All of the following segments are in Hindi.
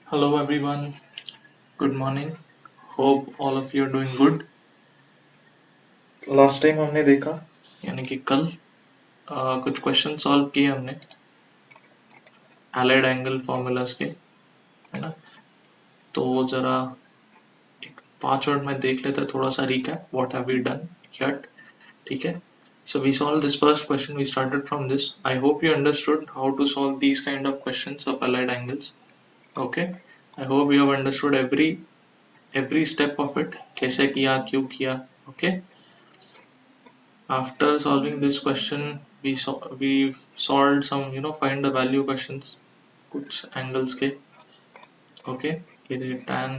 Hello everyone, good morning. Hope all of you are doing good. Last time हमने देखा यानी कि कल कुछ क्वेश्चन सॉल्व किए हमने एलाइड एंगल फॉर्मूलाज के, है ना। तो जरा एक 5 मिनट में देख लेते हैं थोड़ा सा recap what have we done yet, ठीक है। So we solved this first question, we started from this. I hope you understood how to solve these kind of questions of allied angles. Okay, I hope you have understood every step of it, कैसे किया क्यों किया. Okay. After solving this question, we solved some find the value questions कुछ angles के. Okay, ये रहे tan,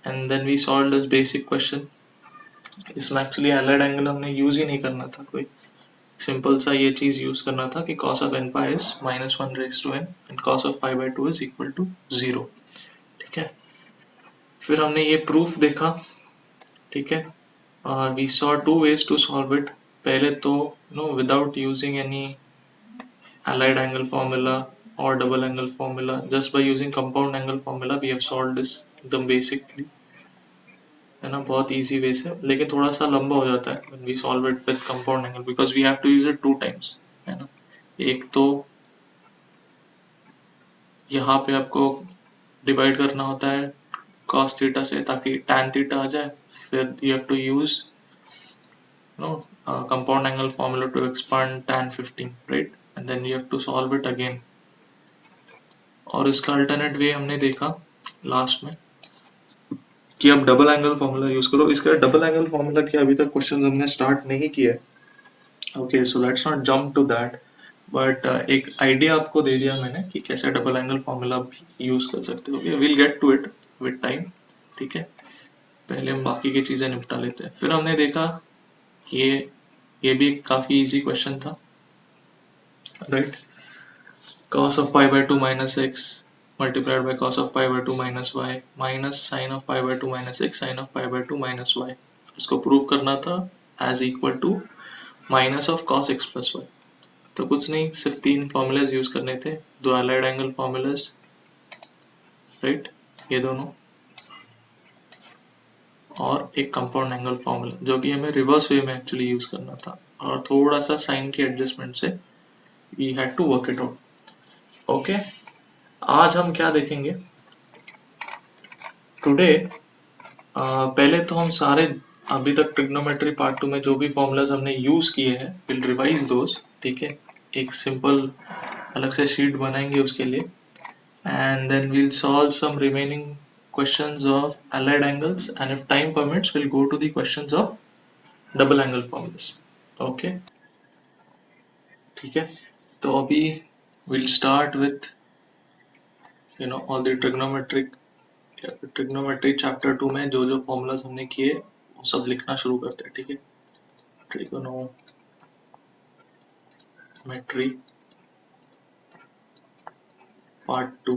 and then we solved this basic question. इसमें actually allied angle हमने use ही नहीं करना था, कोई सिंपल सा ये चीज यूज करना था कि cos of n pi is -1 raised to n and cos of pi by 2 is equal to 0. ठीक है, फिर हमने ये प्रूफ देखा. ठीक है, और we saw two ways to solve it. पहले तो without using any allied angle formula or double angle formula, just by using compound angle formula we have solved this एकदम basically, है ना. बहुत easy way से, लेकिन थोड़ा सा लंबा हो जाता है when we solve it with compound angle because we have to use it 2 times, है ना. एक तो यहाँ पे आपको डिवाइड करना होता है cos थीटा से ताकि tan थीटा आ जाए, फिर you have to use compound angle formula to expand tan 15, right, and then you have to solve it again. और इसका अल्टरनेट वे हमने देखा लास्ट में कि अब डबल एंगल फॉर्मूला यूज करो. इसका डबल एंगल फॉर्मूला की अभी तक क्वेश्चंस हमने स्टार्ट नहीं किए. Okay, so let's not jump to that, but एक आइडिया आपको दे दिया मैंने कि कैसे डबल एंगल फॉर्मूला भी यूज कर सकते हो. Will get to it with time, ठीक है. पहले हम बाकी की चीजें निपटा लेते हैं. फिर हमने देखा ये ये भी काफी इजी क्वेश्चन था, right. cos of pi by 2 minus x multiplied by cos of pi by 2 minus y minus sin of pi by 2 minus x sin of pi by 2 minus y. इसको प्रूव करना था as equal to minus of cos x plus y. तो कुछ नहीं, सिर्फ 3 फॉर्मूलाज यूज करने थे, दो allied एंगल फॉर्मूलाज, राइट, ये दोनों, और एक कंपाउंड एंगल फॉर्मूला जो कि हमें रिवर्स वे में एक्चुअली यूज करना था, और थोड़ा सा साइन के एडजस्टमेंट से we had to work it out. Okay, आज हम क्या देखेंगे टुडे. पहले तो हम सारे अभी तक ट्रिग्नोमेट्री पार्ट 2 में जो भी फॉर्मूलाज हमने यूज किए हैं विल रिवाइज दोस, ठीक है. एक सिंपल अलग से शीट बनाएंगे उसके लिए, and then we'll solve some remaining questions of allied angles, and if time permits we'll go to the questions of double angle formulas. Okay, ठीक है. तो अभी we'll start with all the trigonometry chapter 2 में जो जो फॉर्मूलाज हमने किए वो सब लिखना शुरू करते हैं, ठीक है. ट्रिग्नोमेट्री पार्ट 2,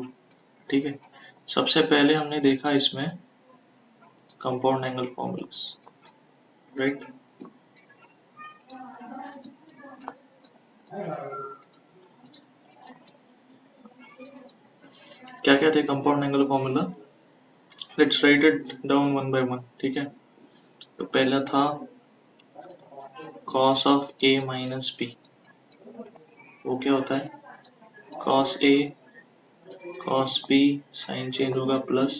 ठीक है. सबसे पहले हमने देखा इसमें कंपाउंड एंगल फॉर्मूलाज, राइट. क्या क्या थे compound angle formula, let's write it down one by one, ठीक है. तो पहला था cos of a minus b. वो क्या होता है, cos a cos b sine change होगा plus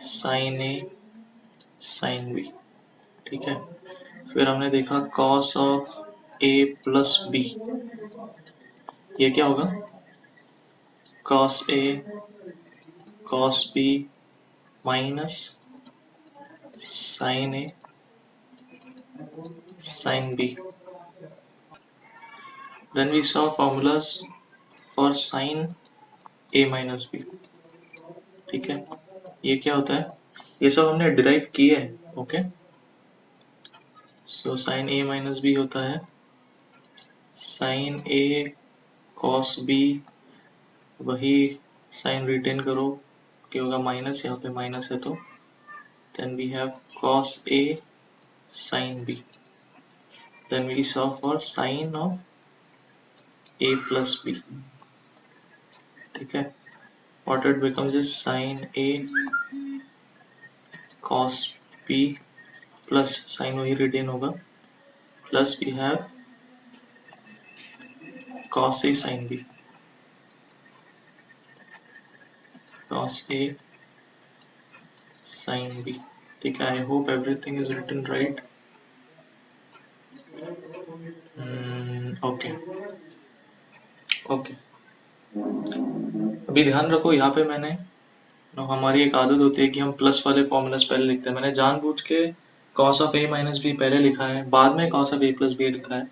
sin a sin b, ठीक है. फिर हमने देखा cos of a plus b. ये क्या होगा, cos a cos b minus sin a sin b. Then we saw formulas for sin a minus b, ठीक है. ये क्या होता है, ये सब हमने डिराइव किए हैं. Okay, so sin a minus b होता है sin a cos b, वही साइन रिटेन करो क्या होगा माइनस, यहाँ पे माइनस है तो then we have cos a sin b. then we saw for sin of a plus b, ठीक है. what it becomes is sin A cos B plus sin वही retain होगा plus we have cos A sin B, cos A sin B. ठीक है, I hope everything is written right. Okay. Okay. अभी ध्यान रखो यहाँ पे मैंने हमारी एक आदत होती है कि हम प्लस वाले फॉर्मूलाज पहले लिखते हैं। मैंने जानबूझ के cos of a minus B पहले लिखा है, बाद में cos of a plus B लिखा है।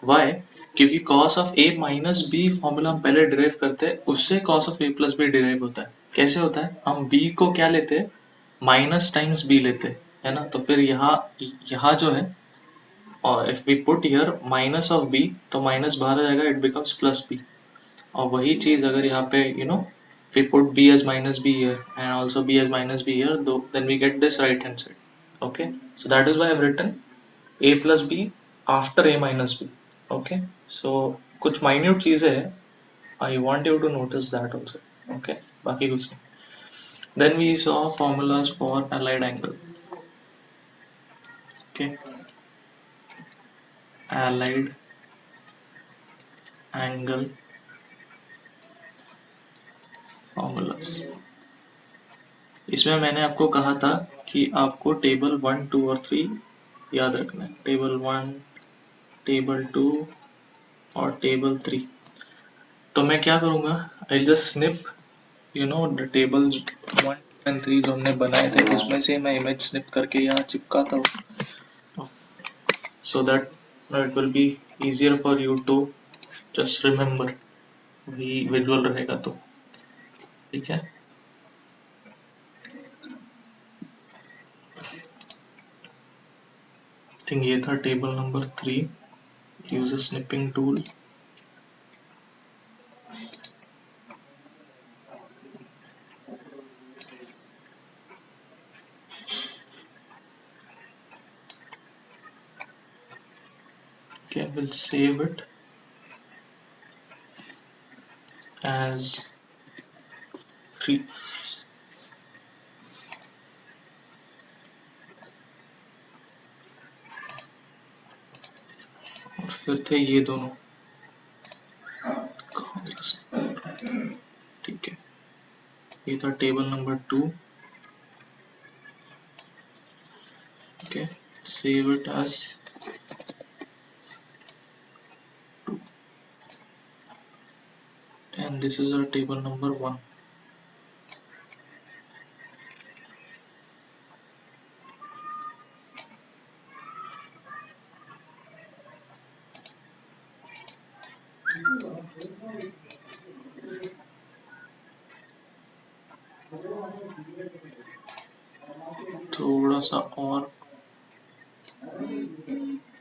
वाई? क्योंकि cos of a minus B formula हम पहले डिराइव करते हैं, उससे cos of a plus B derive होता है। कैसे होता है? हम b को क्या लेते हैं? माइनस टाइम्स b लेते हैं, है ना? तो फिर यहाँ जो है, और if we put here minus of b, तो माइनस बाहर आ जाएगा, इट बिकम्स प्लस b। और वही चीज अगर यहाँ पे we put b as minus b here and also b as minus b here, though then we get this right hand side. Okay, so that is why I've written a plus b after a minus b. Okay, so कुछ minute चीजें हैं, I want you to notice that also. Okay, बाकी कुछ नहीं. Then we saw formulas for allied angle. Okay, allied angle formulas. इसमें मैंने आपको कहा था कि आपको टेबल 1, 2 और 3 याद रखना है। टेबल 1, टेबल 2 और टेबल 3। तो मैं क्या करूँगा, I just snip the tables 1, 2 and 3 जो हमने बनाए थे, उसमें से मैं इमेज स्निप करके यहाँ चिपकाता हूँ, so that it will be easier for you to just remember, वही विजुअल रहेगा तो ठीक है। थिंक ये था table number 3, use a snipping tool. Okay, we'll save it as 3. और फिर थे ये दोनों, ठीक है। ये था table number 2। Okay, save it as 2 and this is our table number 1. थोड़ा सा और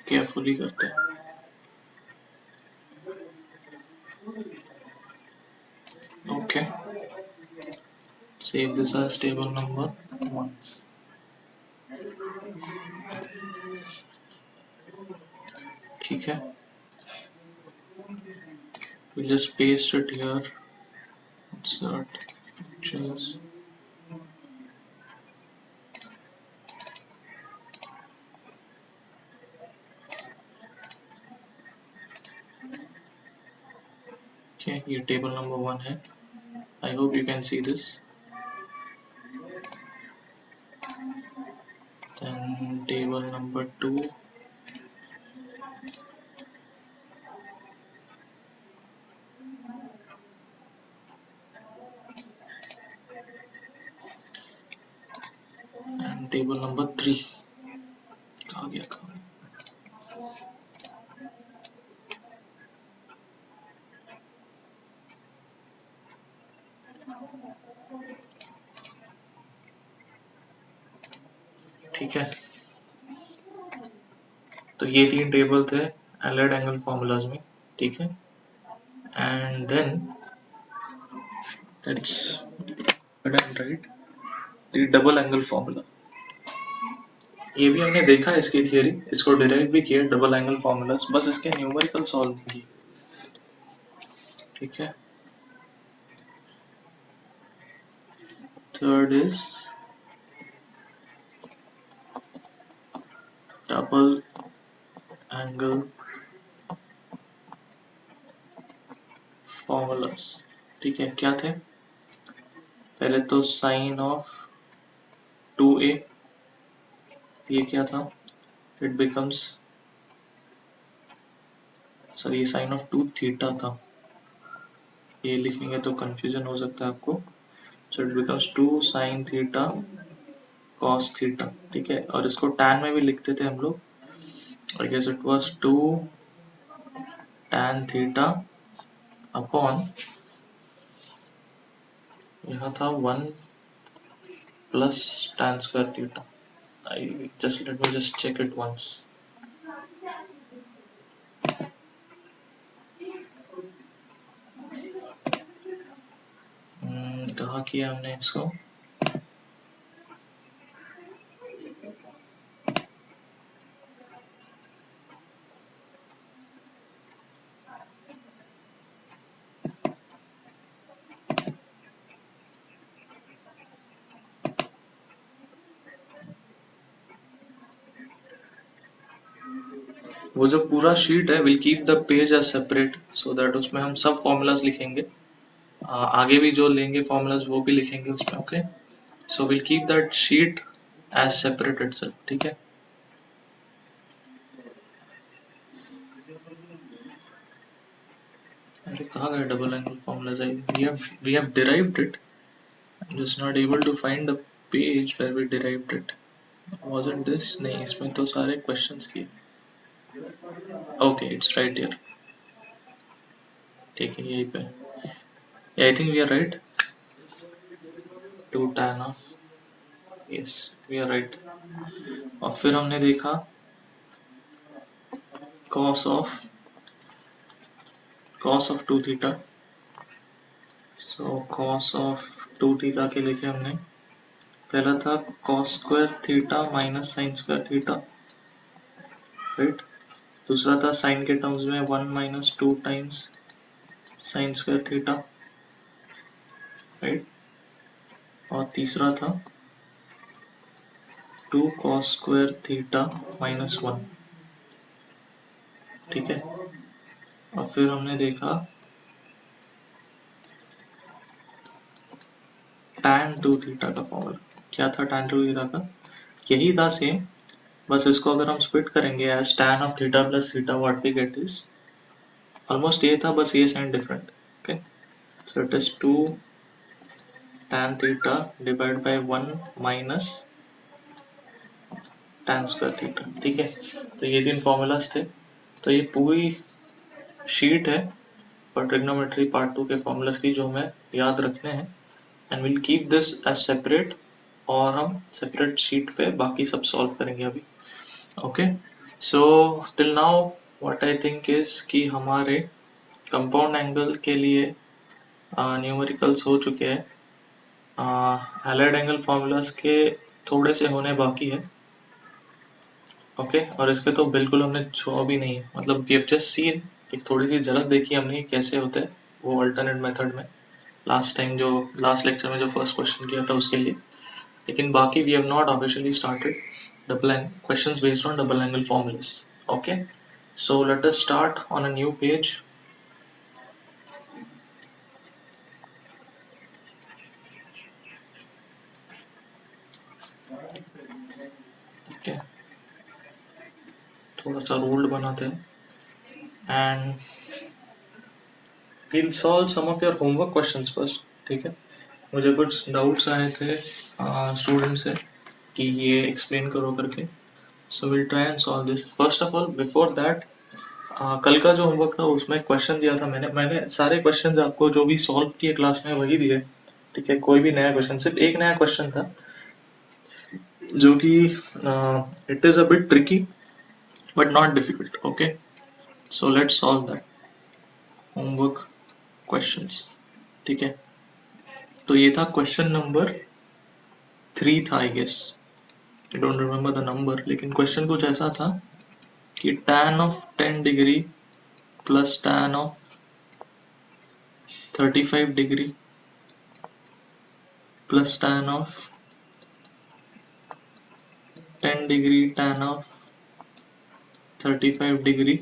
केयरफुली करते हैं। Okay, save this as table number 1. ठीक है, we'll just paste it here, insert pictures. Okay, ये table number 1 है, I hope you can see this. Then table number 2, and table number 3 कहाँ गया कहाँ? ठीक है, तो ये 3 टेबल थे allied angle formulas में, ठीक है। And then let's go ahead and write the double angle formula. ये भी हमने देखा है इसकी थियरी, इसको डिराइव भी किया डबल एंगल फॉर्मूलास, बस इसके न्यूमेरिकल सॉल्व किए, ठीक है। Method is double angle formulas. ठीक है, क्या थे? पहले तो साइन ऑफ 2a, ये क्या था? It becomes, sorry, sine of 2 theta था, ये लिखेंगे तो कंफ्यूजन हो सकता है आपको। So it becomes 2 sine theta cos theta. ठीक है, और इसको tan में भी लिखते थे हम लोग, I guess it was 2 tan theta upon, यहाँ था 1 plus tan square theta. I just let me just check it once. कहाँ किया हमने इसको? वो जो पूरा शीट है, will keep the page as separate so that उसमें हम सब फॉर्मूलाज लिखेंगे, आगे भी जो लेंगे फॉर्मूलाज वो भी लिखेंगे उसमें। Okay, so will keep that sheet as separate itself. ठीक है, अरे कहाँ गए double angle formulas? We have derived it, I'm just not able to find the page where we derived it. Wasn't this? नहीं, इसमें तो सारे questions किए। Okay, it's right here. ठीक है, यहीं पे। Yeah, I think we are right. 2 tan of, yes, we are right. और फिर हमने देखा cos of 2 theta. So cos of 2 theta के लिखे हमने, पहला था cos square theta minus sin square theta, right? दूसरा था sin के टर्म्स में 1 minus 2 times sin square theta, right? और तीसरा था 2 cos square theta minus 1। ठीक है, और फिर हमने देखा tan 2 थीटा का फॉर्मूला। क्या था tan 2 थीटा का? यही था सेम, बस इसको अगर हम स्प्लिट करेंगे as tan of theta plus theta, what we get is almost ये था, बस ये sine different. Okay, so it is 2 tan theta divide by 1 minus tan square theta. ठीक है, तो ये 3 फॉर्मूलाज थे। तो ये पूरी शीट है और ट्रिग्नोमेट्री पार्ट 2 के फॉर्मूलाज की जो हमें याद रखने हैं, and will keep this as separate, और हम सेपरेट शीट पे बाकी सब सॉल्व करेंगे अभी। Okay, so till now what I think is कि हमारे कंपाउंड एंगल के लिए न्यूमेरिकल्स हो चुके हैं, हैलाइड एंगल फॉर्मूलाज के थोड़े से होने बाकी है। ओके, और इसके तो बिल्कुल हमने छुआ भी नहीं है, मतलब वी हैव जस्ट सीन, एक थोड़ी सी झलक देखी हमने कैसे होते हैं वो अल्टरनेट मेथड में, लास्ट टाइम जो लास्ट लेक्चर में जो फर्स्ट क्वेश्चन किया था उसके लिए। लेकिन बाकी we have not officially started double angle questions based on double angle formulas. Okay, so let us start on a new page. ठीक है, थोड़ा सा रूल्ड बनाते हैं and we'll solve some of your homework questions first। ठीक है, मुझे कुछ डाउट्स आए थे स्टूडेंट से कि ये एक्सप्लेन करो करके, so will try and solve this. First of all before that, कल का जो होमवर्क था उसमें क्वेश्चन दिया था मैंने सारे क्वेश्चंस आपको जो भी सॉल्व किए क्लास में वही दिए। ठीक है, कोई भी नया क्वेश्चन, सिर्फ एक नया क्वेश्चन था जो कि it is a bit tricky but not difficult. Okay, so let's solve that homework questions. ठीक है, तो ये था क्वेश्चन नंबर 3 था, I guess, I don't remember the number, लेकिन क्वेश्चन कुछ ऐसा था कि tan of 10 degree plus tan of 35 degree plus tan of 10 degree tan of 35 degree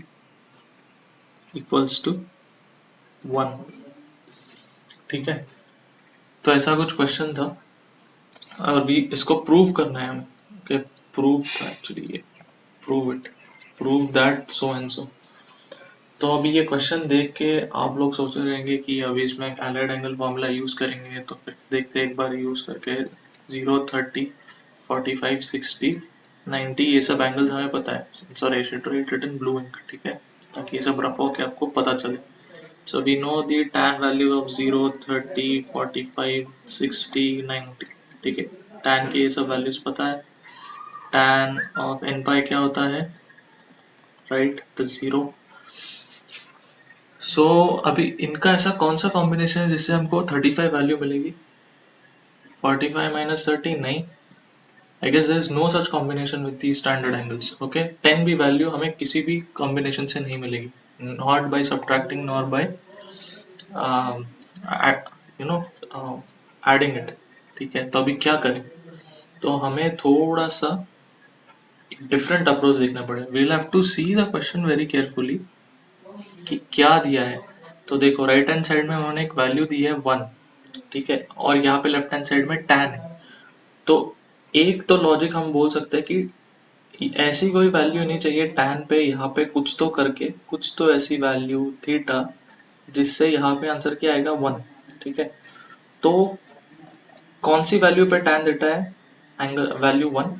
equals to 1। ठीक है, तो ऐसा कुछ क्वेश्चन था और अभी इसको प्रूव करना है हमें। ओके, प्रूव था एक्चुअली ये, prove it, prove that so and so. तो अभी ये क्वेश्चन देख के आप लोग सोच रहे रहेंगे कि अभी इसमें एलाइड एंगल फॉर्मूला यूज करेंगे, तो फिर देखते एक बार यूज करके 0, 30, 45, 60, 90 ये सब एंगल्स हमें पता है, since I should write it in blue ink. ठीक है, ताकि ये सब रफ होके आपको पता चले। So we know the tan value of 0, 30, 45, 60, 90। ठीक है, tan के ये सब वैल्यूज पता है। tan of n pi क्या होता है, राइट, तो 0। सो अभी इनका ऐसा कौन सा कॉम्बिनेशन है जिससे हमको 35 वैल्यू मिलेगी? 45 minus 30 नहीं, I guess there is no such combination with these standard angles। okay, 10 भी वैल्यू हमें किसी भी कॉम्बिनेशन से नहीं मिलेगी, not by subtracting nor by you know adding it. ठीक है, तो अभी क्या करें, तो हमें थोड़ा सा डिफरेंट अप्रोच देखना पड़ेगा। We'll have to see the question very carefully कि क्या दिया है। तो देखो राइट हैंड साइड में उन्होंने एक वैल्यू दी है 1, ठीक है, और यहाँ पे लेफ्ट हैंड साइड में tan है। तो एक तो लॉजिक हम बोल सकते हैं कि ऐसी कोई वैल्यू नहीं चाहिए tan पे, यहाँ पे कुछ तो करके कुछ तो ऐसी वैल्यू थीटा जिससे यहाँ पे आंसर क्या आएगा 1। ठीक है, तो कौन सी वैल्यू पे tan देता है, angle value 1।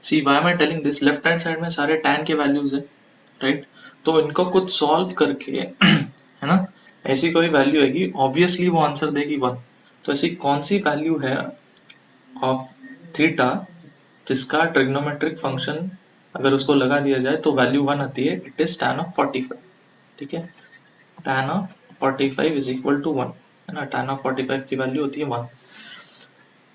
See why am I telling this, left hand side में सारे tan के वैल्यूज है, राइट। तो इनको कुछ सॉल्व करके है ना, ऐसी कोई वैल्यू आएगी, ऑब्वियसली वो आंसर देगी 1। तो ऐसी कौन सी वैल्यू है ऑफ थीटा जिसका ट्रिग्नोमेट्रिक फंक्शन अगर उसको लगा दिया जाए तो वैल्यू 1 आती है, इट इज tan ऑफ 45। ठीक है, tan of 45 is equal to 1, है ना, tan ऑफ 45 की वैल्यू होती है 1।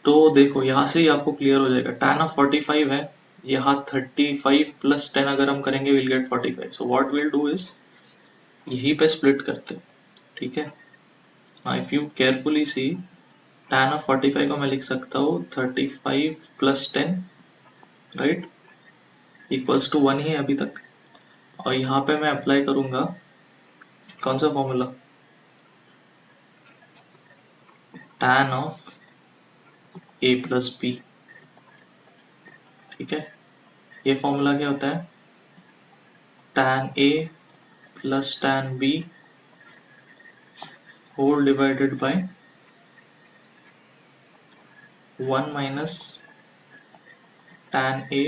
तो देखो यहाँ से ही आपको क्लियर हो जाएगा, tan ऑफ 45 है, यहाँ 35 प्लस 10 अगर हम करेंगे will get 45। So what will do is यहीं पे स्प्लिट करते हैं। ठीक है, if you carefully see, tan of 45 को मैं लिख सकता हूँ 35 प्लस 10, राइट, इक्वल्स टू 1 ही है अभी तक। और यहाँ पे मैं अप्लाई करूंगा कौन सा formula, tan of a plus b. ठीक है, ये फॉर्मूला क्या होता है, tan a plus tan b whole divided by 1 minus tan a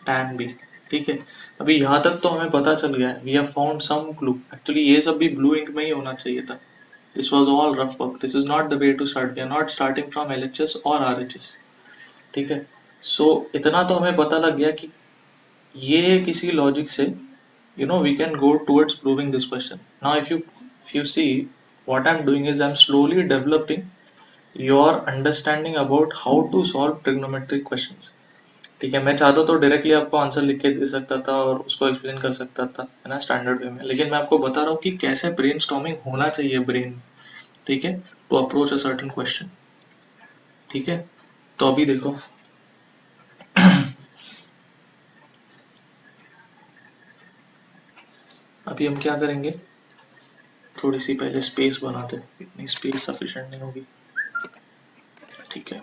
tan b। ठीक है, अभी यहाँ तक तो हमें पता चल गया है, we have found some clue. Actually ये सब भी ब्लू इंक में ही होना चाहिए था। This was all rough work, this is not the way to start, we are not starting from LHS और RHS। ठीक है, सो इतना तो हमें पता लग गया कि ये किसी लॉजिक से we can go towards proving this question। Now if you see what I'm doing is I'm slowly developing your understanding about how to solve trigonometric questions। ठीक है, मैं चाहता तो डायरेक्टली आपको आंसर लिख के दे सकता था और उसको एक्सप्लेन कर सकता था, है ना, स्टैंडर्ड वे में, लेकिन मैं आपको बता रहा हूँ कि कैसे ब्रेनस्टॉर्मिंग होना चाहिए ब्रेन। ठीक है, to approach a certain question. ठीक है, तो अभी देखो अभी हम क्या करेंगे, थोड़ी सी पहले स्पेस बनाते हैं, इतनी स्पेस सफिशिएंट नहीं होगी। ठीक है,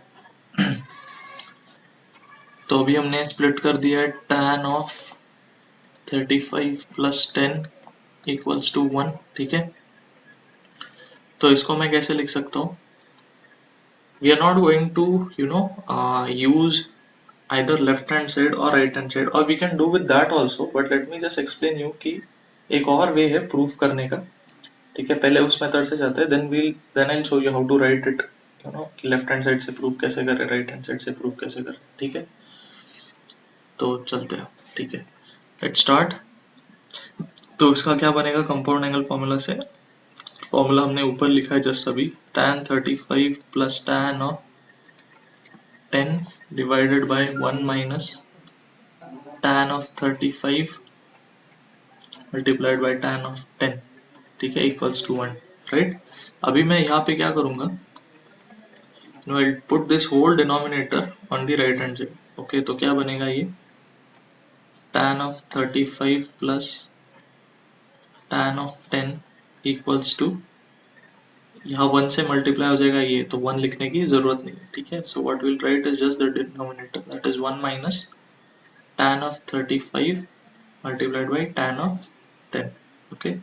तो अभी हमने स्प्लिट कर दिया है, tan of 35 plus 10 equals to 1। ठीक है, तो इसको मैं कैसे लिख सकता हूँ, we are not going to use either left hand side or right hand side, or we can do with that also, but let me just explain you कि एक और वे है प्रूफ करने का। ठीक है, पहले उस मेथड से जाते हैं, then I'll show you how to write it, कि लेफ्ट हैंड साइड से प्रूफ कैसे करें, राइट हैंड साइड से प्रूफ कैसे करें। ठीक है, तो चलते हैं। ठीक है, लेट्स स्टार्ट। तो इसका क्या बनेगा, कंपाउंड एंगल फॉर्मूला से, फॉर्मूला हमने ऊपर लिखा है जस्ट अभी, tan 35 plus tan of 10 divided by 1 minus tan of 35 multiplied by tan of 10। ठीक है, इक्वल्स टू 1, राइट। अभी मैं यहाँ पे क्या करूंगा, no I put this whole denominator on the right hand side. Okay, तो क्या बनेगा ये tan of 35 plus tan of 10 equals to, यहाँ 1 से मल्टीप्लाई हो जाएगा ये, तो 1 लिखने की जरूरत नहीं है. ठीक है, so what will write is just the denominator, that is 1 minus tan of 35 multiplied by tan of 10. Okay,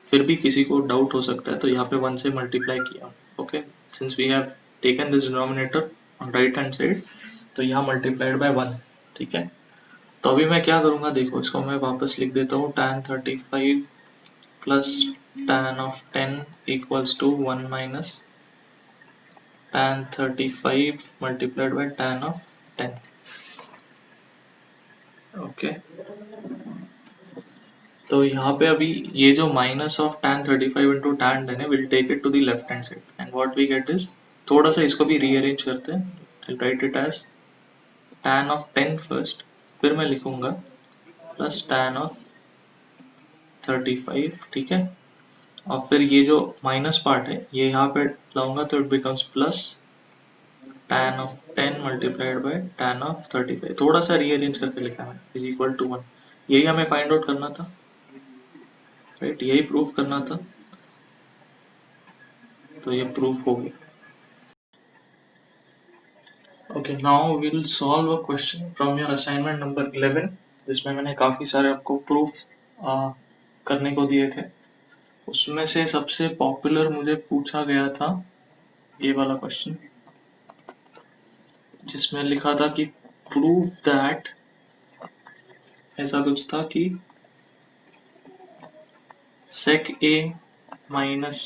फिर भी किसी को डाउट हो सकता है, तो यहाँ पे 1 से मल्टीप्लाई किया. Okay, since we have taken this denominator on right hand side, तो यहाँ मल्टीप्लाइड बाय 1. ठीक है, तो अभी मैं क्या करूँगा, देखो इसको मैं वापस लिख देता हूँ. tan 35 plus tan of 10 equals to 1 minus tan 35 multiplied by tan of 10. Okay, तो यहाँ पे अभी ये जो minus of tan 35 into tan 10 है, will take it to the left hand side and what we get is, थोड़ा सा इसको भी रीअरेंज करते हैं. I write it as tan of 10 first, फिर मैं लिखूंगा प्लस tan of 35. ठीक है, और फिर ये जो माइनस पार्ट है ये यहाँ पे लाऊंगा, तो it becomes plus tan of 10 multiplied by tan of 35. थोड़ा सा रीअरेंज करके लिखा है इज इक्वल टू 1. यही हमें फाइंड आउट करना था, राइट, यही प्रूफ करना था, तो ये प्रूफ हो गया. Okay, now we will solve a question from your assignment number 11, जिसमें मैंने काफी सारे आपको प्रूफ करने को दिए थे. उसमें से सबसे पॉपुलर मुझे पूछा गया था ये वाला क्वेश्चन, जिसमें लिखा था कि प्रूव दैट, ऐसा कुछ था कि sec a minus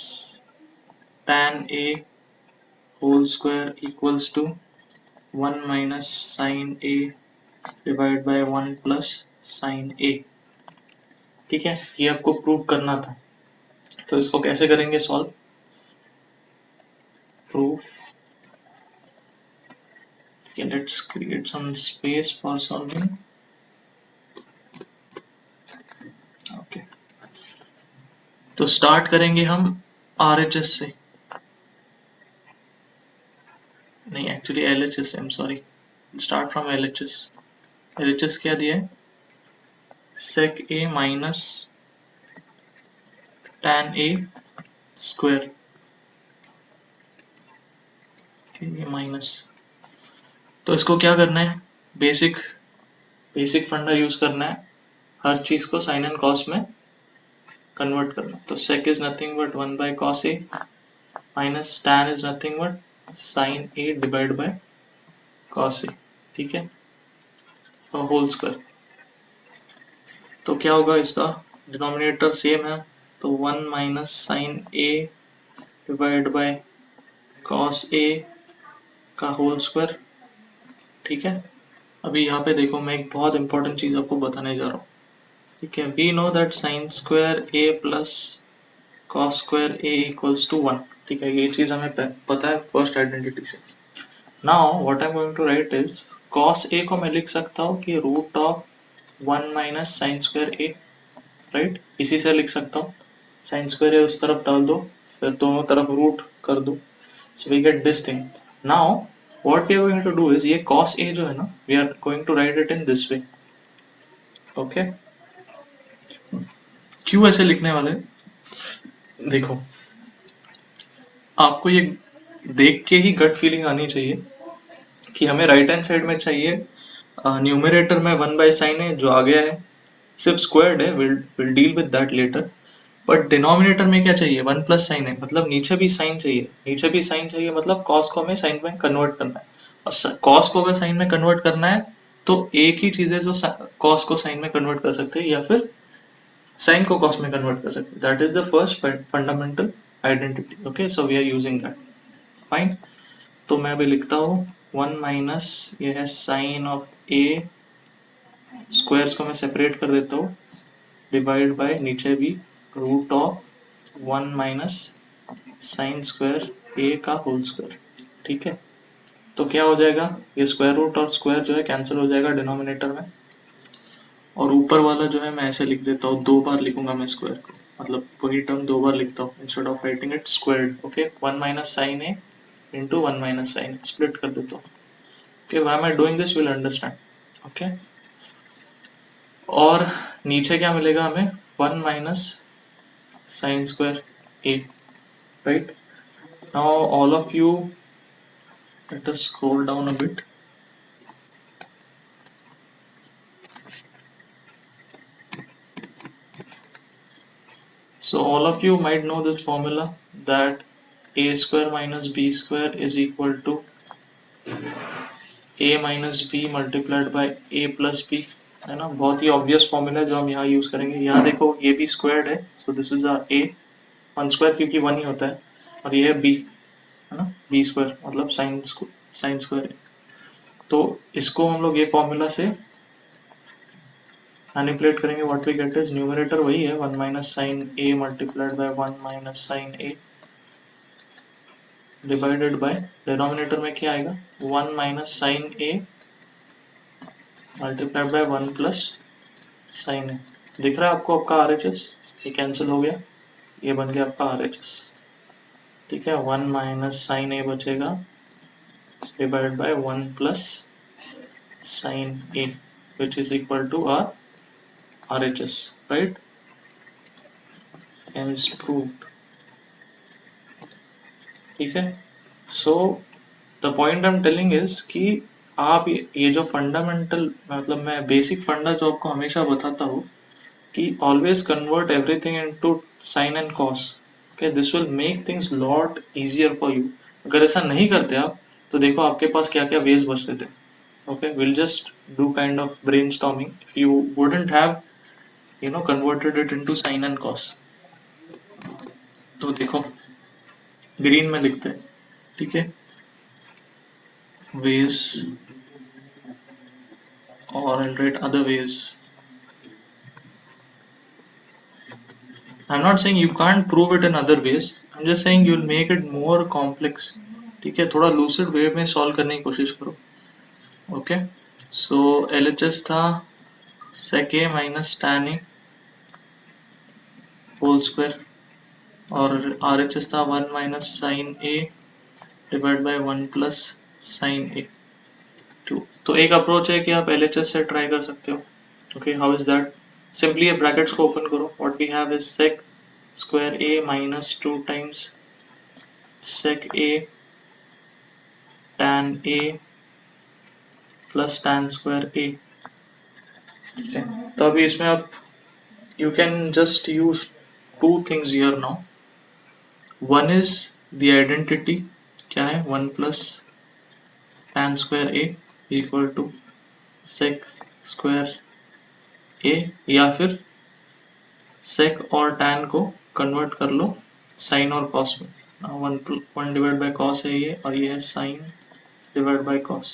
tan a whole square equals to 1 minus sin a divided by 1 plus sin a. ठीक है, ये आपको प्रूव करना था, तो इसको कैसे करेंगे solve. Proof, okay, let's create some space for solving. okay, तो स्टार्ट करेंगे हम RHS से, नहीं actually LHS, I am sorry, start from LHS. LHS क्या दिया है, sec a minus tan a square. ये माइनस, तो इसको क्या करना है, बेसिक फंडा यूज करना है, हर चीज को साइन एंड कॉस में कन्वर्ट करना. तो sec is nothing but 1 by cos a minus tan is nothing but sin a divide by cos a. ठीक है, और होल स्क्वायर. तो क्या होगा, इसका डिनोमिनेटर सेम है, तो 1 minus sine a divide by cos a का होल स्क्वायर. ठीक है, अभी यहाँ पे देखो, मैं एक बहुत इंपॉर्टेंट चीज आपको बताने जा रहा हूँ. ठीक है, we know that sine square a plus cos square a equals to 1. ठीक है, ये चीज हमें पता है फर्स्ट आइडेंटिटी से. Now what I am going to write is, cos a को मैं लिख सकता हूँ कि root of 1 minus sine square a, right, इसी से लिख सकता हूँ. साइन स्क्वायर a उस तरफ डाल दो, फिर दोनों तरफ रूट कर दो, so we get this thing. Now what we are going to do is, ये cos a जो है ना, we are going to write it in this way. okay, क्यों ऐसे लिखने वाले, देखो आपको ये देख के ही गट फीलिंग आनी चाहिए कि हमें राइट हैंड साइड में चाहिए, न्यूमरेटर में 1 बाय साइन है जो आ गया है, सिर्फ स्क्वायर्ड है, will deal with that later. But denominator में क्या चाहिए, 1 प्लस साइन है, मतलब नीचे भी साइन चाहिए, नीचे भी साइन चाहिए, मतलब कॉस को हमें साइन में कन्वर्ट करना है. और कॉस को अगर साइन में कन्वर्ट करना है, तो एक ही चीज है जो कॉस को साइन में कन्वर्ट कर सकते हैं, या फिर साइन को कॉस में कन्वर्ट कर सकते हैं. That is the first fundamental identity. Okay, so we are using that. Fine, तो मैं अभी लिखता हूँ 1 माइनस, ये है साइन ऑफ ए, स्क्वायर्स को मैं सेपरेट कर देता हूँ, डिवाइड बाय नीचे भी root of 1 minus sine square a का होल स्क्वायर. ठीक है, तो क्या हो जाएगा, ये स्क्वायर रूट और स्क्वायर जो है कैंसिल हो जाएगा डिनोमिनेटर में, और ऊपर वाला जो है मैं ऐसे लिख देता हूँ, 2 बार लिखूंगा मैं स्क्वायर को, मतलब वही टर्म 2 बार लिखता हूँ instead of writing it squared. Okay, 1 minus sine a into 1 minus sine, split कर देता हूँ। Okay, why am I doing this, will understand. Okay, और नीचे क्या मिलेगा हमें, 1 minus sine square a, right. Now all of you, let us scroll down a bit. So all of you might know this formula, that a square minus b square is equal to a minus b multiplied by a plus b, है ना। बहुत ही ऑब्वियस फॉर्मूला है जो हम यहाँ यूज करेंगे। यहाँ देखो ये भी स्क्वायर्ड है, so this is our a, one square क्योंकि वन ही होता है, और ये है b, है ना, b स्क्वायर मतलब साइन स्क्वायर है। तो इसको हम लोग ये फॉर्मूला से मैनिपुलेट करेंगे, what we get is, numerator वही है 1 minus sine a multiplied by 1 minus sine a divided by, denominator में क्या आएगा, 1 minus sine a multiplied by 1 plus sine a। दिख रहा है आपको आपका RHS, ये कैंसिल हो गया, ये बन गया आपका RHS, ठीक है। 1 माइनस साइन a बचेगा divide by 1 plus sine a which is equal to our RHS, right? Hence proved, ठीक है। So the point I am telling is कि आप ये जो फंडामेंटल, मतलब मैं बेसिक फंडा जो आपको हमेशा बताता हूँ कि always convert everything into sine and cos. Okay, this will make things lot easier for you. अगर ऐसा नहीं करते आप तो देखो आपके पास क्या क्या वेज बचते थे। Okay, will just do kind of brainstorming if you wouldn't have converted it into sine and cos. तो देखो ग्रीन में लिखते हैं, ठीक है, ways, or I'll write other ways. I'm not saying you can't prove it in other ways, I'm just saying you'll make it more complex, ठीक है। थोड़ा लूसिड वे में सॉल्व करने की कोशिश करो। ओके, सो LHS था sec a minus tan a whole square, और RHS था 1 minus sine a divide by 1 plus sine a। तो एक अप्रोच है कि आप LHS से ट्राई कर सकते हो। Okay, how is that, simply ये ब्रैकेट्स को ओपन करो, what we have is sec square a minus 2 times sec a tan a plus tan square a, ठीक है। तो अभी इसमें आप you can just use two things here now. One is the identity, क्या है, 1 plus tan square a equal to sec square a, या फिर sec और tan को कन्वर्ट कर लो साइन और कॉस में। वन डिवाइड बाय कॉस है ये, और ये है साइन डिवाइड बाय कॉस।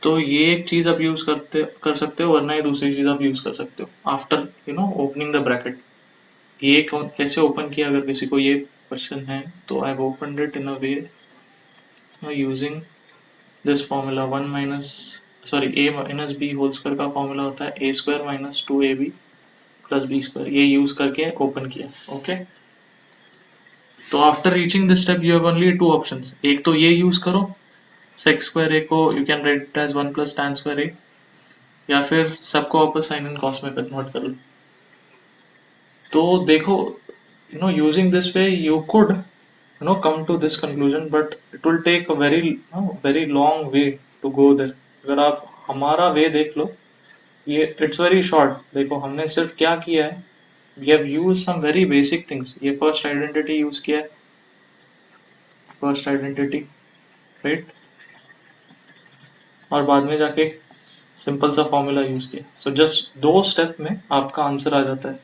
तो ये एक चीज आप यूज कर सकते हो, वरना ये दूसरी चीज आप यूज कर सकते हो आफ्टर ओपनिंग द ब्रैकेट। ये कैसे ओपन किया, अगर किसी को ये क्वेश्चन है तो I have opened it in a way using this formula 1 minus, sorry a minus b whole square का फॉर्मूला होता है a square minus 2ab plus b square, ये यूज करके ओपन किया। ओके, तो after reaching this step you have only two options, एक तो ये यूज करो sec स्क्वायर a को you can write it as 1 plus tan square a, या फिर सबको वापस साइन एंड कॉस में कन्वर्ट कर लो। तो देखो using this way you could come to this conclusion, but it will take a very long way to go there। अगर आप हमारा वे देख लो, ये इट्स वेरी शॉर्ट। देखो हमने सिर्फ क्या किया है, we have used some very basic things। ये फर्स्ट आइडेंटिटी यूज किया है, फर्स्ट आइडेंटिटी, राइट, और बाद में जाके सिंपल सा फॉर्मूला यूज किया। सो जस्ट दो स्टेप में आपका आंसर आ जाता है।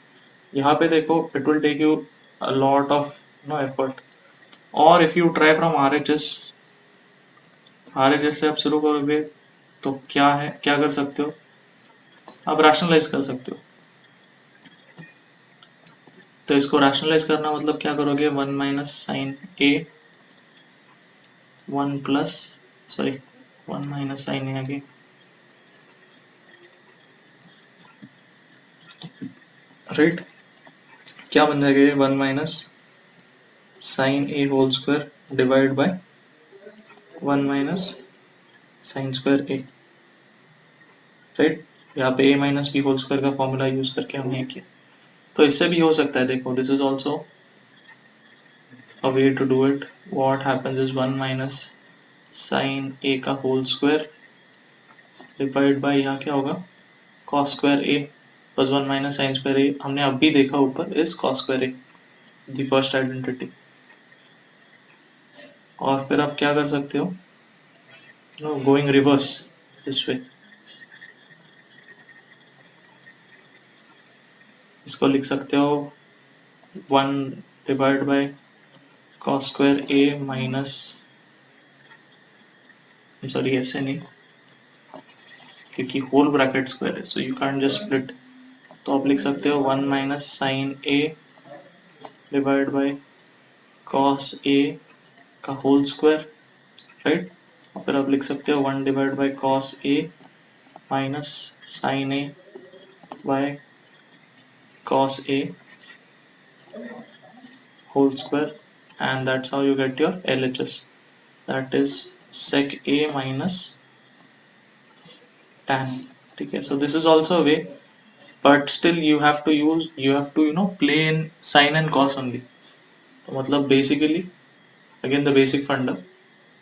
यहाँ पे देखो it will take you a lot of effort, और if you try from RHS से आप शुरू करोगे तो क्या है, क्या कर सकते हो, आप रैशनलाइज कर सकते हो। तो इसको रैशनलाइज करना मतलब क्या करोगे, 1 minus sine a 1 plus, sorry 1 minus sine a again, right, क्या बन जाएगा ये 1 minus sine a whole square divide by 1 minus sine square a, right. यहाँ पे a minus b whole square का फॉर्मूला यूज करके हमने ये किया। तो इससे भी हो सकता है, देखो this is also a way to do it. What happens is 1 minus sine a का होल स्क्वायर डिवाइड बाय यहाँ क्या होगा cos square a plus 1 minus sine square a। हमने अभी देखा ऊपर is cos square a, the first identity. और फिर आप क्या कर सकते हो, no going reverse this way, इसको लिख सकते हो 1 divide by cos square a minus, sorry ऐसे नहीं क्योंकि होल ब्रैकेट स्क्वायर है, so you can just split. तो आप लिख सकते हो 1 minus sine a divide by cos a का होल स्क्वायर, राइट। और फिर आप लिख सकते हो 1 divide by cos a minus sine a by cos a whole square, and that's how you get your LHS, that is sec a minus tan, ठीक है। so this is also a way, but still you have to play in sin and cos only। तो मतलब basically again the basic funda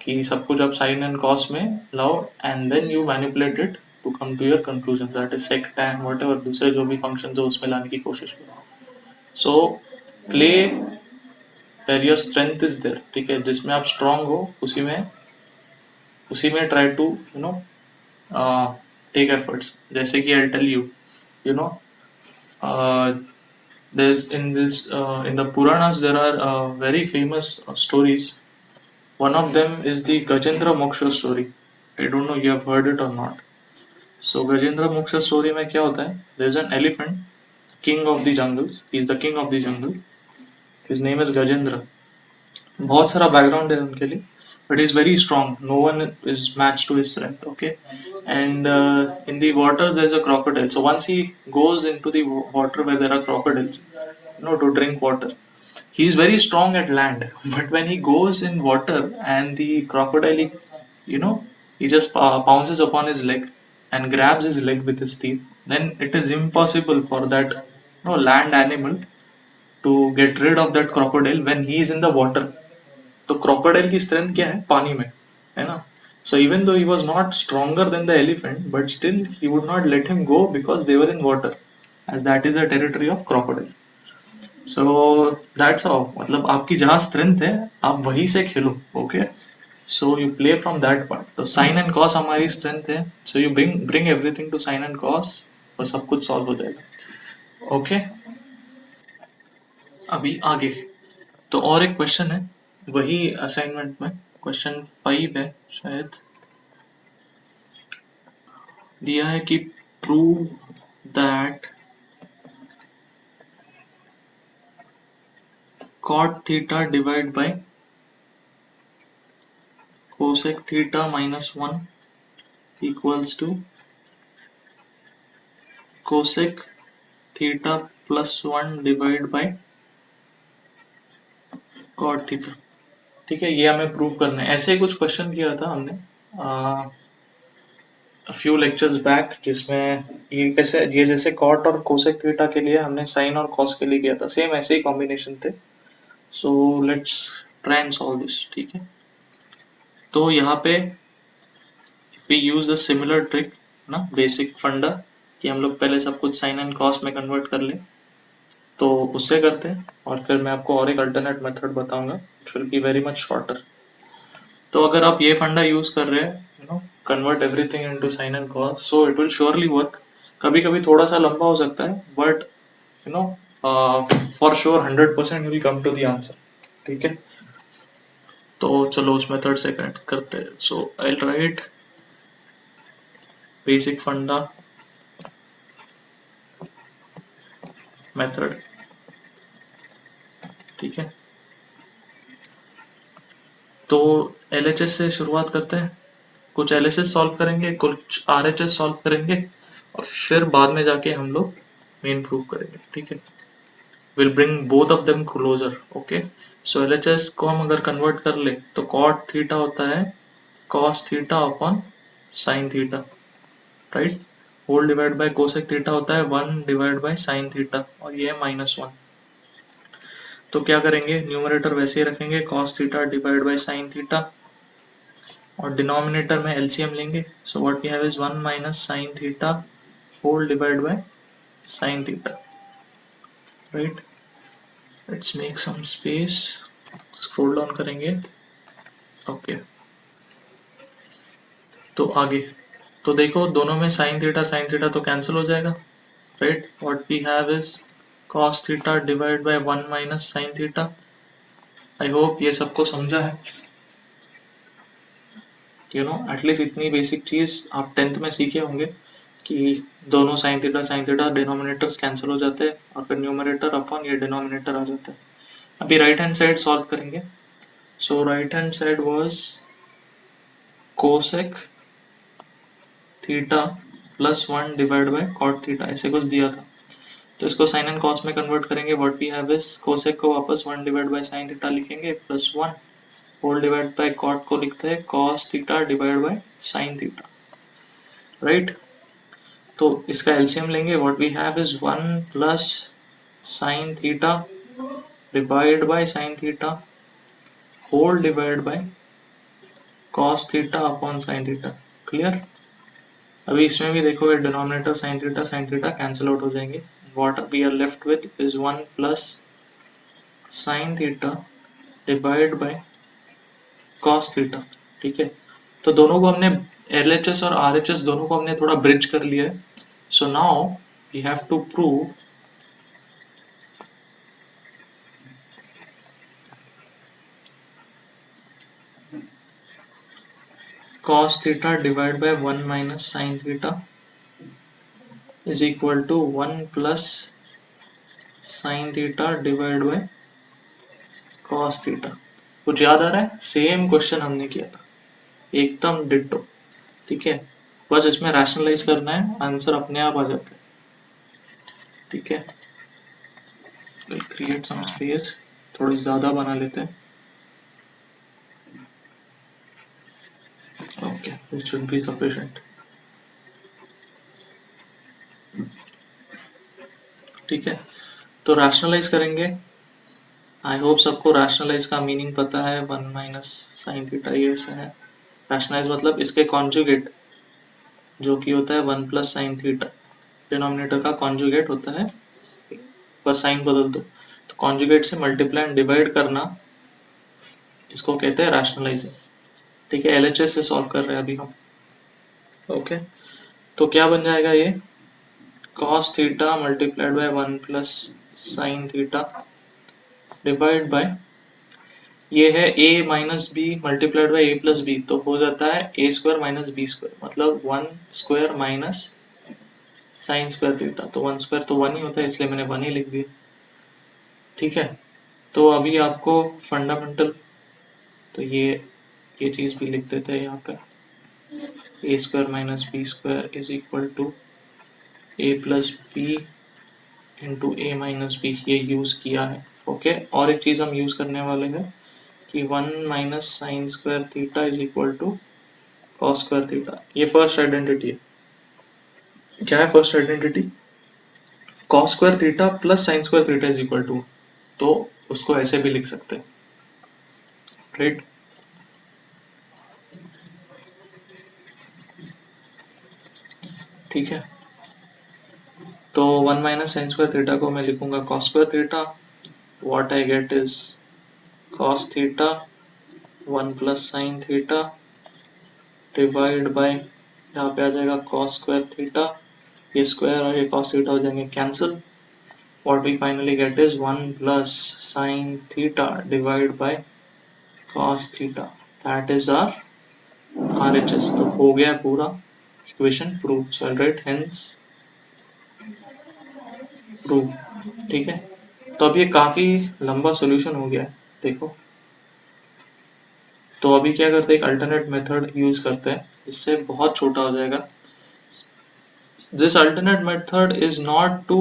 कि सब कुछ आप sin and cos में लाओ and then you manipulate it to come to your conclusion, that is sec tan whatever दूसरे जो भी functions हो उसमें लाने की कोशिश करो। so play where your strength is there, ठीक है। जिसमें आप strong हो उसी में try to take efforts। जैसे कि I'll tell you, you know there's in the Puranas there are very famous stories. One of them is the Gajendra Moksha story. I don't know you have heard it or not. So Gajendra Moksha story में क्या होता है, there's an elephant, king of the jungles, he's the king of the jungle, his name is Gajendra। बहुत सारा बैकग्राउंड है उनके लिए, but he's very strong, no one is matched to his strength, okay। and in the waters there's a crocodile, so once he goes into the water where there are crocodiles, to drink water, he is very strong at land, but when he goes in water and the crocodile, you know he just pounces upon his leg and grabs his leg with his teeth, then it is impossible for that land animal to get rid of that crocodile when he is in the water। तो crocodile की strength क्या है, पानी में, है ना। So even though he was not stronger than the elephant, but still he would not let him go because they were in water, as that is the territory of crocodile। So that's how, मतलब आपकी जहाँ strength है आप वहीं से खेलो, okay। So you play from that part। तो sin and cos हमारी strength है, so you bring everything to sin and cos और सब कुछ solve हो जाएगा, okay। अभी आगे तो और एक क्वेश्चन है, वही असाइनमेंट में क्वेश्चन 5 है शायद, दिया है कि prove that cot theta divide by cosec theta minus 1 equals to cosec theta plus 1 divide by cot theta, ठीक है। ये हमें प्रूव करना है। ऐसे कुछ क्वेश्चन किया था हमने फ्यू लेक्चर्स बैक, जिसमें ये जैसे cot और cosec थीटा के लिए हमने sin और cos के लिए किया था, सेम ऐसे ही कॉम्बिनेशन थे। So let's try and solve this, ठीक है। तो यहाँ पे we use the similar trick ना, बेसिक फंडा, कि हम लोग पहले सब कुछ sin एंड cos में कन्वर्ट कर लें, तो उससे करते हैं और फिर मैं आपको और एक अल्टरनेट मेथड बताऊंगा, it will be very much shorter. तो अगर आप ये फंडा यूज कर रहे हैं, convert everything into sin and cos, so it will surely work. कभी कभी थोड़ा सा लंबा हो सकता है, but for sure 100% you will come to the answer, ठीक है। तो चलो उस मेथड से करते हैं। So I will write basic funda method, ठीक है। तो LHS से शुरुआत करते हैं, कुछ LHS सॉल्व करेंगे, कुछ RHS सॉल्व करेंगे और फिर बाद में जाके हम लोग मेन प्रूफ करेंगे, ठीक है। Will bring both of them closer. Okay, so LHS को हम अगर कन्वर्ट कर ले तो cot थीटा होता है cos theta upon sin theta, right. Whole divide by cosec theta होता है 1 डिवाइड बाय sin थीटा, और ये है -1. तो क्या करेंगे, न्यूमरेटर वैसे ही रखेंगे cos theta divide by sin theta, और डिनोमिनेटर में LCM लेंगे. So what we have is 1 minus sin theta whole divide by sin theta, right. Let's make some space, scroll down करेंगे. ओके, तो आगे तो देखो दोनों में sin थीटा तो कैंसिल हो जाएगा, right. What we have is cos theta divide by 1 minus sin theta. I hope ये सबको समझा है. एटलीस्ट इतनी बेसिक चीज आप 10th में सीखे होंगे कि दोनों sin थीटा डिनोमिनेटर्स कैंसिल हो जाते हैं, और फिर न्यूमरेटर अपॉन ये डिनोमिनेटर आ जाता है. अभी राइट हैंड साइड सॉल्व करेंगे. So right hand side was cosec theta plus 1 divide by cot theta, ऐसे कुछ दिया था. तो इसको साइन एंड कॉस में कन्वर्ट करेंगे. What we have is cosec को वापस 1 डिवाइड बाय साइन थीटा लिखेंगे plus 1 whole divide by cot को लिखते हैं cos theta divide by sine theta, right. तो इसका एलसीएम लेंगे. What we have is 1 plus sine theta divide by sine theta whole divide by cos theta upon sine theta. Clear. अभी इसमें भी देखोगे denominator sine theta cancel out हो जाएंगे. What we are left with is 1 plus sine theta divide by cos theta. ठीक है, तो दोनों को हमने LHS और RHS दोनों को हमने थोड़ा ब्रिज कर लिया है. So now we have to prove cos theta divided by 1 minus sin theta is equal to 1 plus sin theta divided by cos theta. कुछ याद आ रहा है? सेम क्वेश्चन हमने किया था, एकदम डिट्टो. ठीक है, बस इसमें रैशनलाइज करना है, आंसर अपने आप आ जाता है. ठीक है, we'll create some space, थोड़ी ज्यादा बना लेते हैं. Okay, this should be sufficient. ठीक है, तो रैशनलाइज करेंगे. आई होप सबको रैशनलाइज का मीनिंग पता है. 1 माइनस साइन थीटा ये ऐसा है. रैशनलाइज मतलब इसके कॉन्जुगेट जो कि होता है 1 प्लस साइन थीटा, डिनोमिनेटर का कॉन्जुगेट होता है, बस साइन बदल दो. तो कॉन्जुगेट से मल्टीप्लाई एंड डिवाइड करना, इसको कहते हैं रैशनलाइजिंग. ठीक है, LHS से सॉल्व कर रहे हैं अभी हम. ओके, तो क्या बन जाएगा ये cos theta multiplied by 1 plus sine theta divide by ये है a minus b multiplied by a plus b, तो हो जाता है a square minus b square, मतलब 1 square minus sine square theta. तो 1 स्क्वायर तो 1 ही होता है, इसलिए मैंने 1 ही लिख दिया. ठीक है, तो अभी आपको फंडामेंटल, तो ये चीज भी लिख देते हैं यहाँ पे. a square minus b square is equal to a plus b into a minus b, ये यूज किया है. ओके, और एक चीज हम यूज करने वाले हैं कि 1 minus sine square theta is equal to cos square theta. ये फर्स्ट आइडेंटिटी है. क्या है first identity? cos square theta plus sine square theta is equal to, तो उसको ऐसे भी लिख सकते हैं, राइट. ठीक है, तो 1 माइनस साइन स्क्वायर थीटा को मैं लिखूंगा cos square theta. What I get is cos theta 1 plus sine theta divide by, यहाँ पे आ जाएगा cos स्क्वायर थीटा, ये स्क्वायर और ये cos थीटा हो जाएंगे cancel. what we finally get is 1 plus sin theta divided by cos theta, that is our RHS. तो हो गया पूरा इक्वेशन प्रूव. सो I'll write hence प्रूव. ठीक है, तो अब ये काफी लंबा सॉल्यूशन हो गया है. देखो, तो अभी क्या करते हैं, एक अल्टरनेट मेथड यूज करते हैं जिससे बहुत छोटा हो जाएगा. this alternate method is not to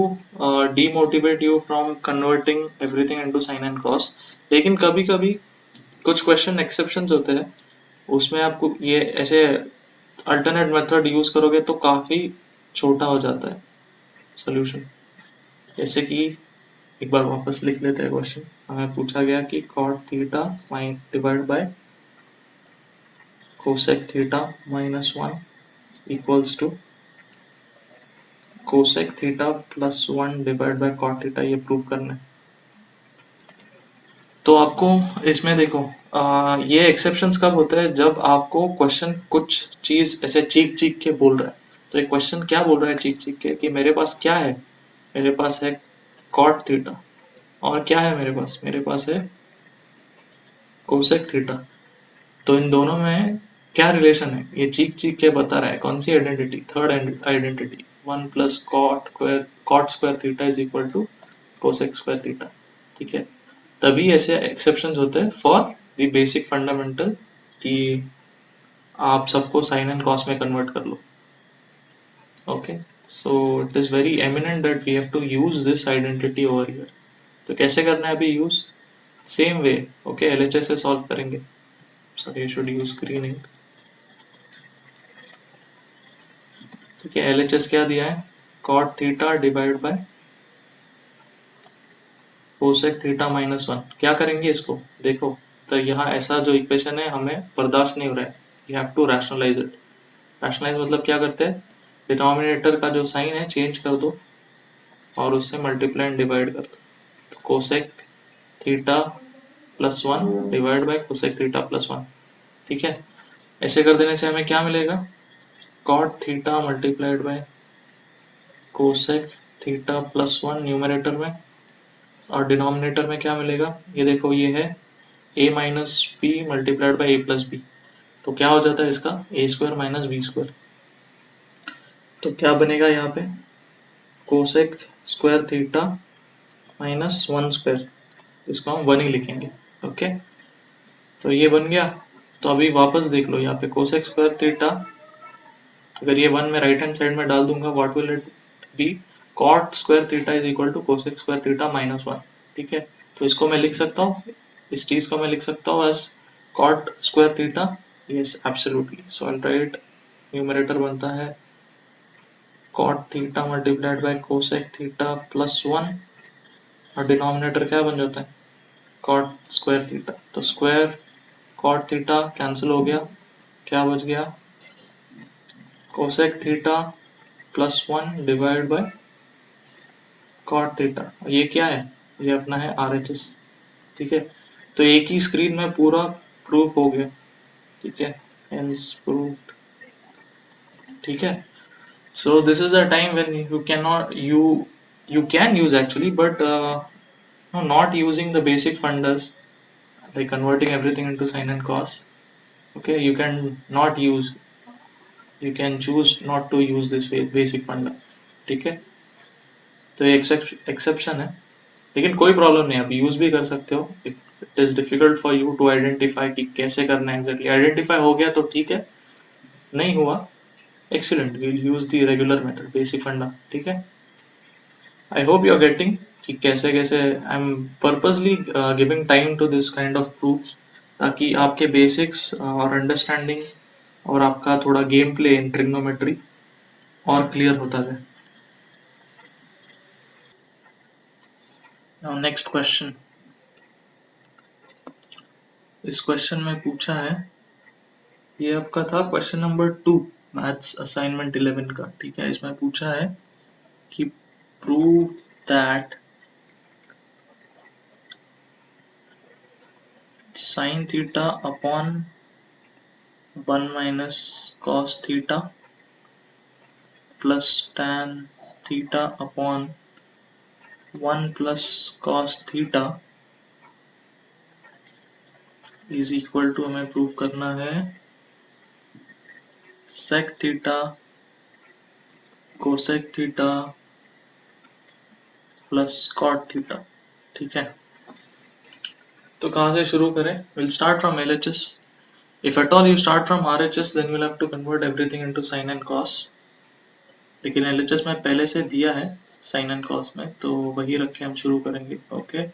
demotivate you from converting everything into sin and cos, लेकिन कभी कभी कुछ क्वेश्चन एक्सेप्शंस होते हैं, उसमें आपको ये ऐसे अल्टरनेट मेथड यूज करोगे तो काफी छोटा हो जाता है सोल्यूशन। जैसे कि एक बार वापस लिख लेते हैं क्वेश्चन। हमें पूछा गया कि cot theta divide by cosec theta minus 1 equals to cosec theta plus 1 divide by cot theta, ये प्रूव करना है। तो आपको इसमें देखो ये एक्सेप्शंस कब होता है, जब आपको क्वेश्चन कुछ चीज ऐसे चीख चीख के बोल रहा है। तो एक क्वेश्चन क्या बोल रहा है चीख चीख के कि मेरे पास क्या है, मेरे पास है cot थीटा, और क्या है मेरे पास है cosec थीटा। तो इन दोनों में क्या रिलेशन है, ये चीख चीख के बता रहा है। कौन सी identity, third identity, 1 plus cot square theta is equal to cosec square theta. ठीक है, तभी ऐसे एक्सेप्शंस होते हैं फॉर द बेसिक फंडामेंटल कि आप सबको साइन एंड कॉस में कन्वर्ट कर लो। Okay, so it is very eminent that we have to use this identity over here. तो कैसे करना है अभी use, same way. Okay, LHS से सॉल्व करेंगे। Sorry, I should use green ink. ठीक है, एलएचएस क्या दिया है, cot theta divide by cosec theta minus 1। क्या करेंगे इसको, देखो तो यहाँ ऐसा जो इक्वेशन है हमें बर्दाश्त नहीं हो रहा है, you have to rationalise it. Rationalise मतलब क्या करते हैं, डिनोमिनेटर का जो साइन है चेंज कर दो और उससे मल्टीप्लाई एंड डिवाइड कर दो। तो cosec theta plus 1 divide by cosec theta plus 1। ठीक है, ऐसे कर देने से हमें क्या मिलेगा, cot theta multiplied by cosec theta plus 1 numerator में, और डिनोमिनेटर में क्या मिलेगा, ये देखो ये है a minus b multiplied by a plus b. तो क्या हो जाता है इसका, a square minus b square. तो क्या बनेगा यहाँ पे, cosec square theta minus 1 square, इसको हम 1 ही लिखेंगे। ओके, तो ये बन गया। तो अभी वापस देख लो यहाँ पे कोसेक स्क्वायर थीटा, अगर ये 1 में राइट हैंड साइड में डाल दूंगा, what will it be, cot square theta is equal to cosec square theta minus 1। ठीक है, तो इसको मैं लिख सकता हूँ, इस चीज को मैं लिख सकता हूँ as cot square theta. Yes absolutely, so I will write, numerator बनता है cot theta multiplied by cosec theta plus 1, और डिनोमिनेटर क्या बन जाता है, cot स्क्वायर थीटा। तो स्क्वायर cot थीटा कैंसिल हो गया, क्या बच गया, cosec theta plus 1 divide by cot theta. ये क्या है, ये अपना है RHS। ठीक है, तो एक ही स्क्रीन में पूरा प्रूफ हो गया। ठीक है, hence proved। ठीक है, so this is the time when you cannot you can use actually, but no, not using the basic fundas like converting everything into sin and cos। Okay, you can not use, you can choose not to use this basic funda। ठीक है, तो ये एक्सेप्शन है, लेकिन कोई प्रॉब्लम नहीं, आप यूज भी कर सकते हो। If it is difficult for you to identify कि कैसे करना है एग्जैक्टली, आइडेंटिफाई हो गया तो ठीक है, नहीं हुआ excellent, we'll use the regular method basic funda. ठीक है, I hope you are getting कि कैसे कैसे I am purposely giving time to this kind of proof, ताकि आपके बेसिक्स और अंडरस्टैंडिंग और आपका थोड़ा गेम प्ले इन ट्रिग्नोमेट्री और क्लियर होता जाए। नाउ नेक्स्ट क्वेश्चन, इस क्वेश्चन में पूछा है, ये आपका था क्वेश्चन नंबर 2 मैथ्स असाइनमेंट 11 का। ठीक है, इसमें पूछा है कि prove that sin theta upon 1 minus cos theta plus tan theta upon 1 plus cos theta is equal to, हमें प्रूव करना है sec theta cosec theta plus cot theta. ठीक है, तो कहाँ से शुरू करें, will start from LHS। If at all you start from RHS, then we'll have to convert everything into sin and cos. लेकिन LHS में पहले से दिया है साइन एंड कॉस में, तो वही रख के हम शुरू करेंगे। Okay,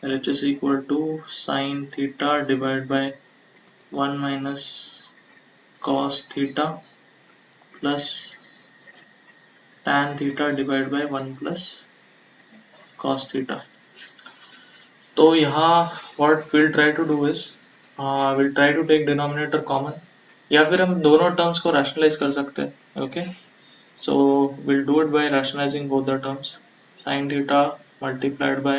LHS equal to sine theta divide by 1 minus cos theta plus tan theta divide by 1 plus cos theta. तो यहाँ what we'll try to do is we'll try to take denominator common, या फिर हम दोनों टर्म्स को रैशनलाइज कर सकते हैं। Okay, so we'll do it by rationalizing both the terms. Sin theta multiplied by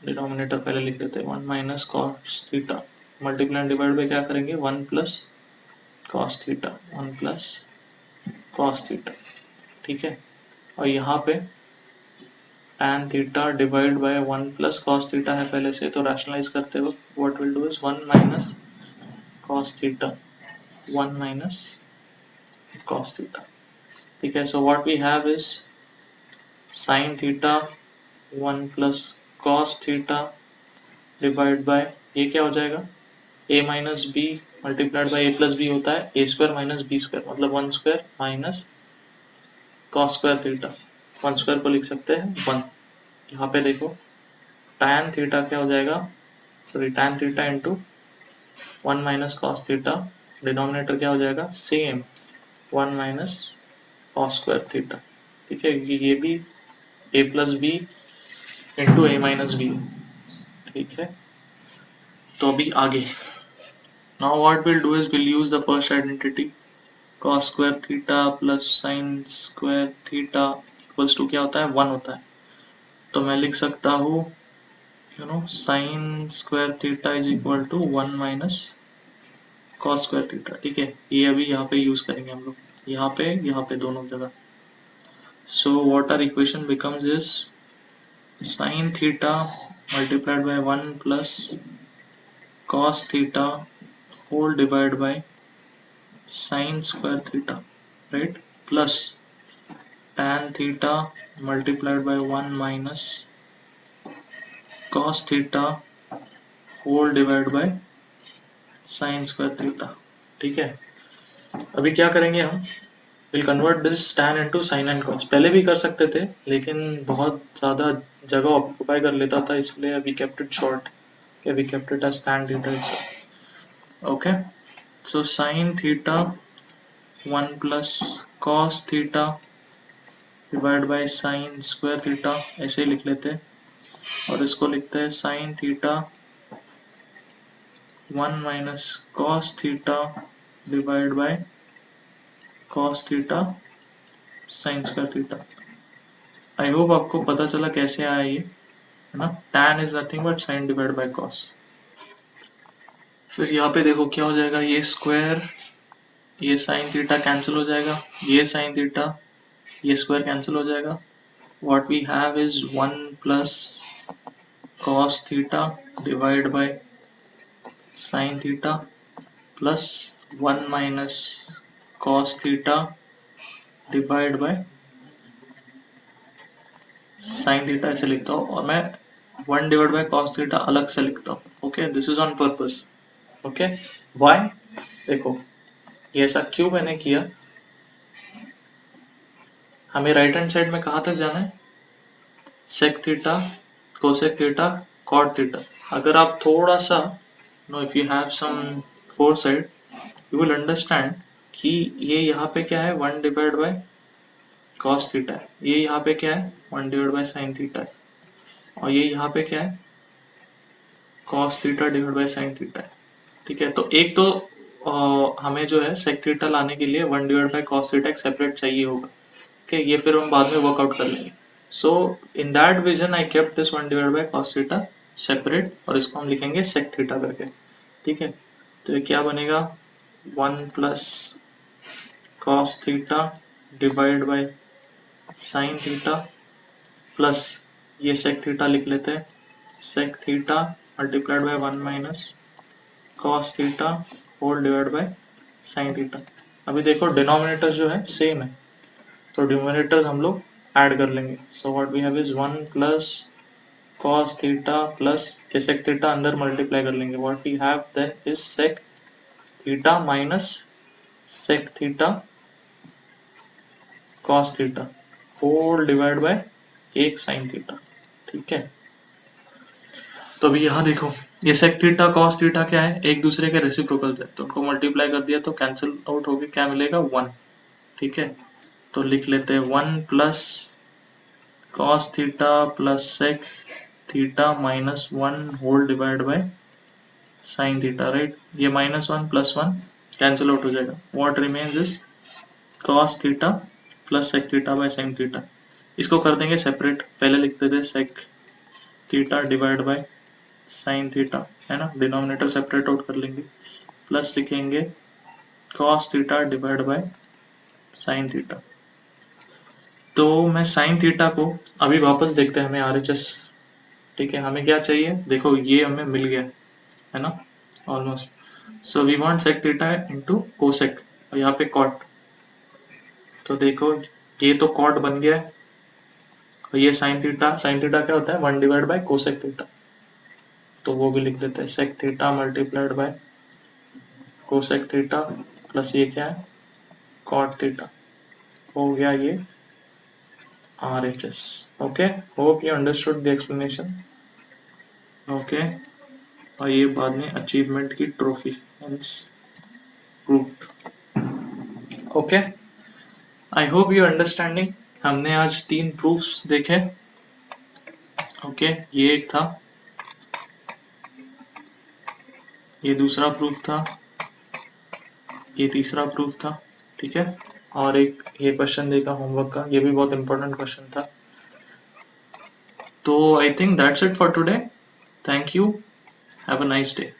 denominator पहले लिख देते हैं 1 minus cos theta, multiply and divide by क्या करेंगे 1 plus cos theta, 1 plus cos theta. ठीक है, और यहाँ पे tan theta divide by 1 plus cos theta है पहले से, तो रैशनलाइज करते वक्त what will do is 1 minus cos theta, 1 minus cos theta. ठीक है, so what we have is sin theta 1 plus cos theta divide by ये क्या हो जाएगा a minus b multiplied by a plus b होता है a square minus b square, मतलब 1 square minus cos square theta. 1 square को लिख सकते हैं 1। यहाँ पे देखो tan थीटा क्या हो जाएगा, sorry tan theta into 1 minus cos theta, denominator क्या हो जाएगा same 1 minus cos square theta. ठीक है, ये भी a plus b into a minus b. ठीक है, तो अभी आगे now what we'll do is we'll use the first identity cos square theta plus sin square theta equals to क्या होता है 1 होता है। तो मैं लिख सकता हूँ sin square theta is equal to 1 minus cos square theta। ठीक है, ये अभी यहाँ पे यूज करेंगे हम लोग, यहाँ पे दोनों जगह। so what our equation becomes is sin theta multiplied by 1 plus cos theta whole divided by sin square theta, right, plus tan theta multiplied by 1 minus cos theta whole divided by sin square theta। ठीक है, अभी क्या करेंगे हम, we'll convert this tan into sin and cos। पहले भी कर सकते थे लेकिन बहुत ज़्यादा जगह ऑक्यूपाई कर लेता था, इसलिए we kept it short, we kept it as tan theta itself। okay, so sin theta 1 plus cos theta divide by sine square theta, ऐसे ही लिख लेते हैं, और इसको लिखते हैं sine theta 1 minus cos theta divide by cos theta sine square theta. I hope आपको पता चला कैसे आया ये, है ना। tan is nothing but sine divide by cos. फिर यहाँ पे देखो क्या हो जाएगा, ये स्क्वायर ये साइन थीटा कैंसिल हो जाएगा, ये साइन थीटा ये स्क्वायर कैंसिल हो जाएगा। what we have is 1 plus cos theta divided by sin theta plus 1 minus cos theta divided by sin theta ऐसे लिखता हूँ, और मैं 1 divided by cos theta अलग से लिखता हूँ। Okay, this is on purpose. Okay, why, देखो ये ऐसा क्यों मैंने किया, हमें राइट हैंड साइड में कहाँ तक जाना है, sec theta cosec theta cot theta. अगर आप थोड़ा सा if you have some foresight you will understand कि ये यहाँ पे क्या है 1 डिवाइड बाय cos थीटा है, ये यहाँ पे क्या है 1 डिवाइड बाय sin थीटा है, और ये यहाँ पे क्या है cos theta divide by sin theta है। ठीक है, तो एक तो हमें जो है sec थीटा लाने के लिए 1 डिवाइड बाय cos थीटा एक सेपरेट चाहिए होगा। okay, ये फिर हम बाद में वर्कआउट कर लेंगे। So in that vision I kept this 1 divide by cos theta separate, और इसको हम लिखेंगे sec थीटा करके। ठीक है, तो ये क्या बनेगा 1 plus cos theta divide by sin theta plus ये sec थीटा लिख लेते हैं, sec theta multiplied by 1 minus cos theta whole divide by sin theta. अभी देखो डिनोमिनेटर जो है सेम है, तो डिनोमिनेटर्स हम लोग ऐड कर लेंगे। So what we have is 1 plus cos theta plus के sec थीटा अंदर मल्टीप्लाई कर लेंगे, what we have then is sec theta minus sec theta cos theta whole divide by 1 sine theta. ठीक है, तो अभी यहाँ देखो ये सेक थीटा कॉस थीटा क्या है, एक दूसरे के रेसिप्रोकल्स है, तो उनको मल्टीप्लाई कर दिया तो कैंसिल आउट होके क्या मिलेगा 1। ठीक है, तो लिख लेते हैं 1 plus cos theta plus sec theta minus 1 whole divide by sine theta, right. ये -1 + 1 कैंसिल आउट हो जाएगा, what remains is cos theta plus sec theta by sine theta. इसको कर देंगे सेपरेट, पहले लिखते थे sec theta divide by sine theta, है ना, डिनोमिनेटर सेपरेट आउट कर लेंगे, प्लस लिखेंगे cos theta divide by sine theta. तो मैं साइन थीटा को अभी वापस देखते हैं, हमें RHS, ठीक है, हमें क्या चाहिए, देखो ये हमें मिल गया है ना almost. So we want sec theta into cosec, और यहाँ पे कॉट, तो देखो ये तो कॉट बन गया है, और ये साइन थीटा क्या होता है 1 डिवाइड बाय कोसेक थीटा, तो वो भी लिख देते हैं sec theta multiplied by cosec theta plus ये क्या है कॉट थीटा, हो गया ये RHS। Okay, hope you understood the explanation. Okay, और ये बाद में अचीवमेंट की trophy means proved. Okay, I hope you understanding. हमने आज 3 प्रूफ्स देखे। ओके, ये एक था, ये दूसरा प्रूफ था, ये तीसरा प्रूफ था। ठीक है, और एक ये क्वेश्चन देखा होमवर्क का, ये भी बहुत इंपॉर्टेंट क्वेश्चन था। तो I think that's it for today. Thank you, have a nice day.